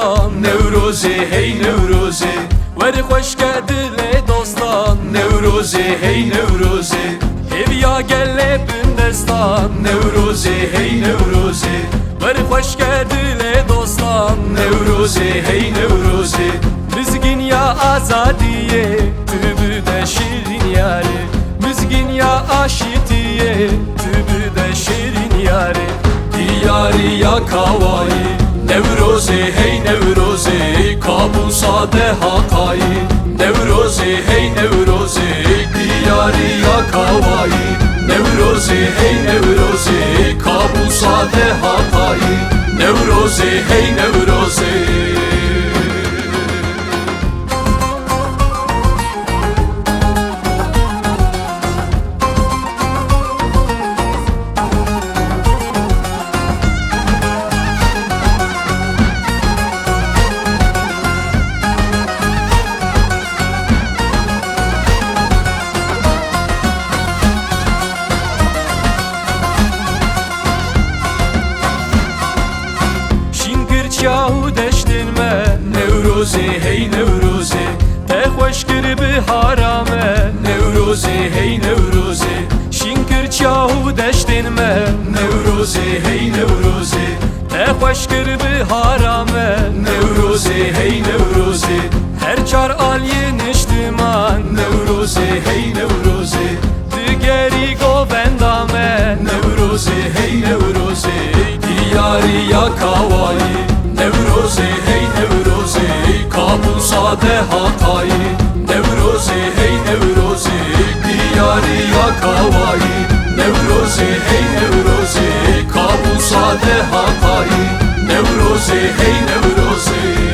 dostan Nevroze hey Nevroze Veri hoş geldi dostan Nevroze hey Nevroze Evya gelle bündestan Nevroze hey Nevroze Veri hoş geldi dostan Nevroze hey Nevroze Müzgin ya azadiye tübü de şirin yare Müzgin ya aşitiye tübü de şirin yare Diyari ya kavayı Nevroze hey Nevroze Kabusa de hatayı Nevroze hey Nevroze Diyari ya kavayı Nevroze hey Nevroze Kabusa de hatayı Nevroze hey Nevroze Yahu deştirme Nevroze hey Nevroze Te hoş gibi harame Nevroze hey Nevroze Şinkir çahu deştirme Nevroze hey Nevroze Te hoş gibi harame Nevroze hey Nevroze Her çar al yeniştiman Nevroze hey Nevroze Digeri govendame Nevroze hey Nevroze Diyari ya kavayı Nevroze hey Nevroze Kabusa de hatayı Nevroze hey Nevroze Diyari ya kavayı Nevroze hey Nevroze Kabusa de hatayı Nevroze hey Nevroze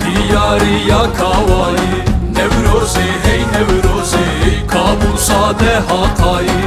Diyari ya kavayı Nevroze hey Nevroze Kabusa de hatayı